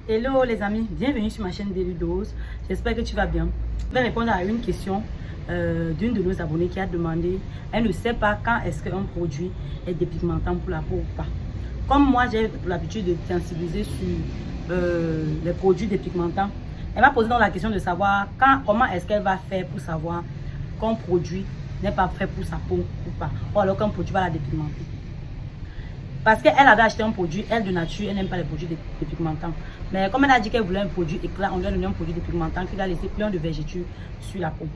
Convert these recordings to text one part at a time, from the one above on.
Hello les amis, bienvenue sur ma chaîne Daily Dose. J'espère que tu vas bien. Je vais répondre à une question d'une de nos abonnées qui a demandé. Elle ne sait pas quand est-ce qu'un produit est dépigmentant pour la peau ou pas. Comme moi j'ai l'habitude de sensibiliser sur les produits dépigmentants, elle va poser donc la question de savoir comment est-ce qu'elle va faire pour savoir qu'un produit n'est pas fait pour sa peau ou pas. Ou alors qu'un produit va la dépigmenter. Parce qu'elle avait acheté un produit, elle de nature, elle n'aime pas les produits dépigmentants. Mais comme elle a dit qu'elle voulait un produit éclat, on lui a donné un produit dépigmentant qui lui a laissé plein de vergetures sur la peau.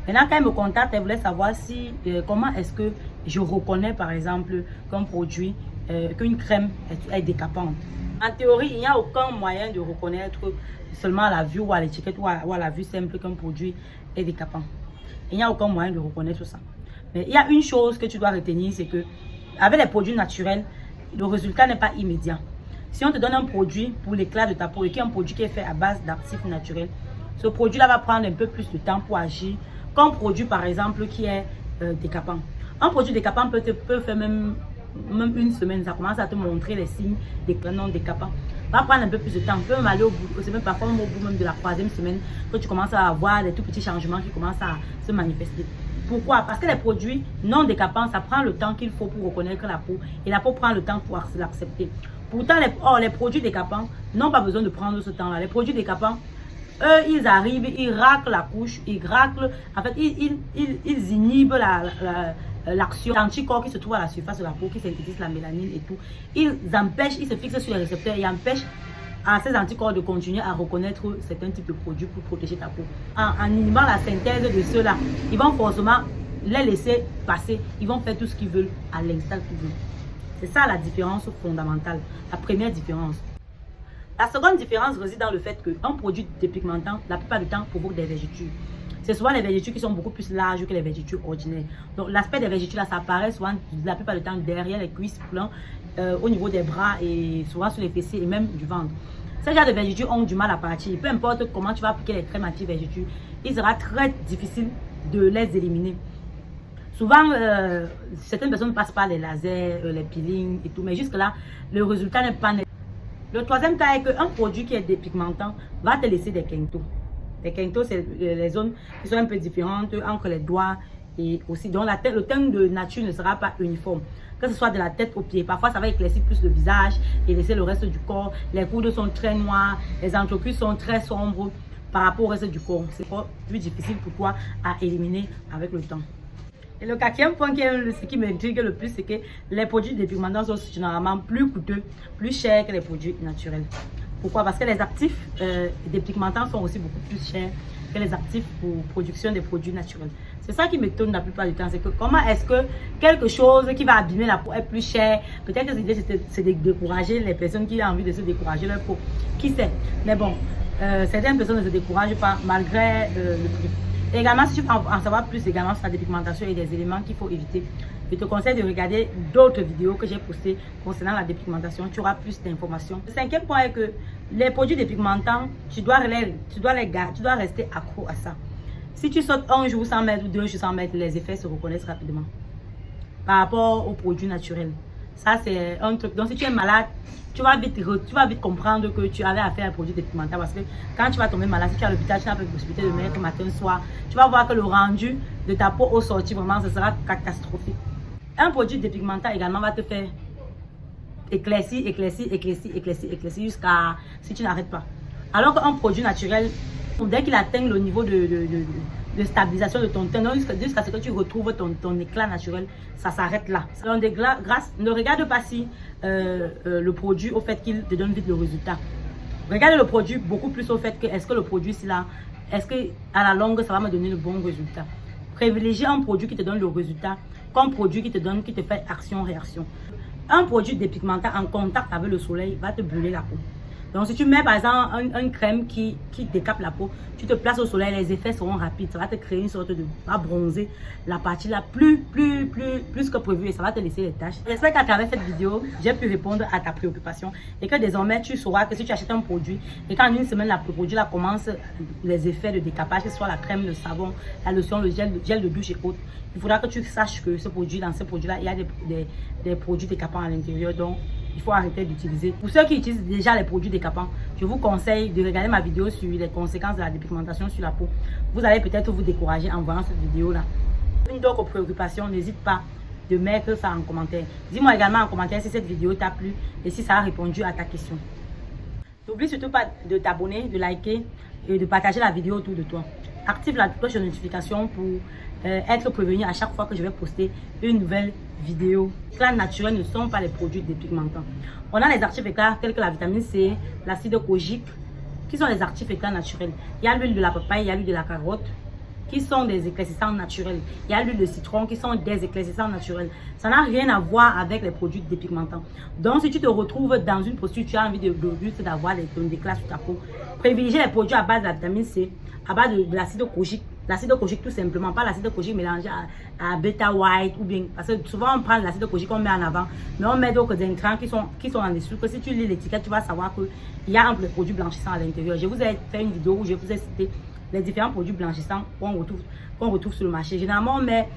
Maintenant, quand elle me contacte, elle voulait savoir si, comment est-ce que je reconnais par exemple qu'un produit, qu'une crème est décapante. En théorie, il n'y a aucun moyen de reconnaître seulement à la vue ou à l'étiquette ou à la vue simple qu'un produit est décapant. Il n'y a aucun moyen de reconnaître ça. Mais il y a une chose que tu dois retenir, c'est que avec les produits naturels, le résultat n'est pas immédiat. Si on te donne un produit pour l'éclat de ta peau et qui est un produit qui est fait à base d'actifs naturels, ce produit-là va prendre un peu plus de temps pour agir qu'un produit par exemple qui est décapant. Un produit décapant peut faire même une semaine, ça commence à te montrer les signes d'éclat non décapant. Va prendre un peu plus de temps, peut même aller au bout, c'est même parfois au bout même de la 3e semaine que tu commences à avoir des tout petits changements qui commencent à se manifester. Pourquoi? Parce que les produits non décapants, ça prend le temps qu'il faut pour reconnaître la peau et la peau prend le temps pour l'accepter. Pourtant, les produits décapants n'ont pas besoin de prendre ce temps-là. Les produits décapants, eux, ils arrivent, ils raclent la couche, ils raclent, en fait, ils inhibent l'action d'anticorps qui se trouve à la surface de la peau, qui synthétise la mélanine et tout. Ils empêchent, ils se fixent sur les récepteurs et empêchent à ces anticorps de continuer à reconnaître certains types de produits pour protéger ta peau. En inhibant la synthèse de ceux-là, ils vont forcément les laisser passer. Ils vont faire tout ce qu'ils veulent à l'instant qu'ils veulent. C'est ça la différence fondamentale, la première différence. La seconde différence réside dans le fait qu'un produit dépigmentant, la plupart du temps, provoque des vergetures. C'est souvent les vergetures qui sont beaucoup plus larges que les vergetures ordinaires. Donc l'aspect des vergetures là, ça apparaît souvent la plupart du temps derrière les cuisses, au niveau des bras et souvent sur les fessiers et même du ventre. Ces genres de vergetures ont du mal à partir. Peu importe comment tu vas appliquer les crèmes anti-vergetures, il sera très difficile de les éliminer. Souvent, certaines personnes passent par les lasers, les peelings et tout, mais jusque-là, le résultat n'est pas net. Le troisième cas est qu'un produit qui est dépigmentant va te laisser des quintos. Les quintos, c'est les zones qui sont un peu différentes entre les doigts et aussi. Donc, le teint de nature ne sera pas uniforme, que ce soit de la tête aux pieds. Parfois, ça va éclaircir plus le visage et laisser le reste du corps. Les coudes sont très noirs, les entrecuisses sont très sombres par rapport au reste du corps. C'est plus difficile pour toi à éliminer avec le temps. Et le quatrième point ce qui m'intrigue le plus, c'est que les produits dépigmentants sont généralement plus coûteux, plus chers que les produits naturels. Pourquoi? Parce que les actifs dépigmentants sont aussi beaucoup plus chers que les actifs pour production des produits naturels. C'est ça qui m'étonne la plupart du temps, c'est que comment est-ce que quelque chose qui va abîmer la peau est plus cher? Peut-être que l'idée c'est de décourager les personnes qui ont envie de se décourager leur peau. Qui sait? Mais bon, certaines personnes ne se découragent pas malgré le prix. Et également, si tu veux en savoir plus également sur la dépigmentation et des éléments qu'il faut éviter, je te conseille de regarder d'autres vidéos que j'ai postées concernant la dépigmentation. Tu auras plus d'informations. Le cinquième point est que les produits dépigmentants, tu dois rester accro à ça. Si tu sautes un jour sans mettre ou 2 jours sans mettre, les effets se reconnaissent rapidement par rapport aux produits naturels. Ça, c'est un truc. Donc, si tu es malade, tu vas vite comprendre que tu avais affaire à un produit dépigmentant. Parce que quand tu vas tomber malade, si tu es à l'hôpital, tu n'as pas la possibilité de mettre matin, soir. Tu vas voir que le rendu de ta peau au sorti, vraiment, ce sera catastrophique. Un produit dépigmentant également va te faire éclaircir jusqu'à si tu n'arrêtes pas. Alors qu'un produit naturel, dès qu'il atteint le niveau de stabilisation de ton teint, jusqu'à ce que tu retrouves ton éclat naturel, ça s'arrête là. Donc, ne regarde pas si le produit au fait qu'il te donne vite le résultat. Regarde le produit beaucoup plus au fait que est-ce que le produit là, est-ce que à la longue ça va me donner le bon résultat. Privilégie un produit qui te donne le résultat qu'un produit qui te fait action-réaction. Un produit dépigmentant en contact avec le soleil va te brûler la peau. Donc, si tu mets par exemple une crème qui décape la peau, tu te places au soleil, les effets seront rapides. Ça va te créer une sorte de... va bronzer la partie là plus que prévu et ça va te laisser les taches. J'espère qu'à travers cette vidéo, j'ai pu répondre à ta préoccupation et que désormais tu sauras que si tu achètes un produit et qu'en une semaine, le produit là commence les effets de décapage, que ce soit la crème, le savon, la lotion, le gel de douche et autres, il faudra que tu saches que dans ce produit là, il y a des produits décapants à l'intérieur. Donc, il faut arrêter d'utiliser. Pour ceux qui utilisent déjà les produits décapants, je vous conseille de regarder ma vidéo sur les conséquences de la dépigmentation sur la peau. Vous allez peut-être vous décourager en voyant cette vidéo-là. Une autre préoccupation, n'hésite pas de mettre ça en commentaire. Dis-moi également en commentaire si cette vidéo t'a plu et si ça a répondu à ta question. N'oublie surtout pas de t'abonner, de liker et de partager la vidéo autour de toi. Active la cloche de notification pour être prévenu à chaque fois que je vais poster une nouvelle vidéo. Les éclats naturels ne sont pas les produits dépigmentants. On a les actifs éclats tels que la vitamine C, l'acide kojique, qui sont les actifs éclats naturels. Il y a l'huile de la papaye, il y a l'huile de la carotte, qui sont des éclaircissants naturels. Il y a l'huile de citron qui sont des éclaircissants naturels. Ça n'a rien à voir avec les produits dépigmentants. Donc, si tu te retrouves dans une posture, tu as envie de juste d'avoir des éclats sur ta peau, privilégie les produits à base de la vitamine C, à base de l'acide kojique. L'acide kojique tout simplement, pas l'acide kojique mélangé à bêta white ou bien, parce que souvent on prend l'acide kojique qu'on met en avant, mais on met d'autres intrants qui sont en dessous, que si tu lis l'étiquette, tu vas savoir qu'il y a un produit blanchissant à l'intérieur. Je vous ai fait une vidéo où je vous ai cité les différents produits blanchissants qu'on retrouve sur le marché. Généralement, on met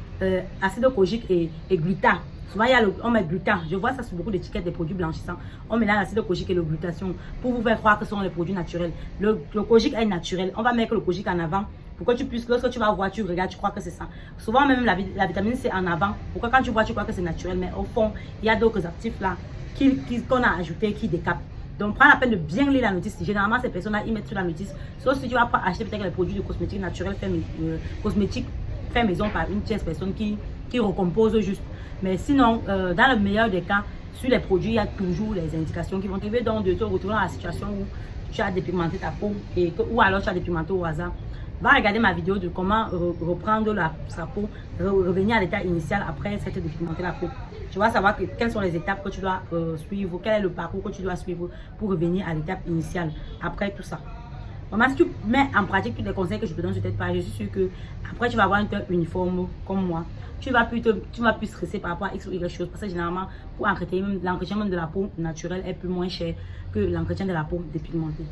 acide kojique et gluta. Souvent, on met gluta. Je vois ça sur beaucoup d'étiquettes des produits blanchissants. On mélange l'acide kojique et le glutation pour vous faire croire que ce sont les produits naturels. Le kojique est naturel. On va mettre le kojique en avant pour que tu puisses, lorsque tu vas voir, tu regardes, tu crois que c'est ça. Souvent, même la vitamine C en avant. Pourquoi quand tu vois, tu crois que c'est naturel. Mais au fond, il y a d'autres actifs là qu'on a ajoutés qui décapent. Donc, prends la peine de bien lire la notice. Généralement, ces personnes-là, ils mettent sur la notice. Sauf si tu vas pas acheter peut-être les produits de cosmétiques naturels, cosmétiques fait maison par une tierce personne qui recompose juste. Mais sinon, dans le meilleur des cas, sur les produits, il y a toujours les indications qui vont t'aider donc de te retrouver dans la situation où tu as dépigmenté ta peau ou alors tu as dépigmenté au hasard. Va regarder ma vidéo de comment reprendre sa peau, revenir à l'état initial après s'être dépigmenté la peau. Tu vas savoir quelles sont les étapes que tu dois suivre, quel est le parcours que tu dois suivre pour revenir à l'étape initiale après tout ça. Vraiment, si tu mets en pratique tous les conseils que je te donne sur cette page, je suis sûre que après tu vas avoir un teint uniforme comme moi. Tu vas plus stresser par rapport à X ou Y chose parce que généralement, pour l'entretien même de la peau naturelle est plus moins cher que l'entretien de la peau dépigmentée.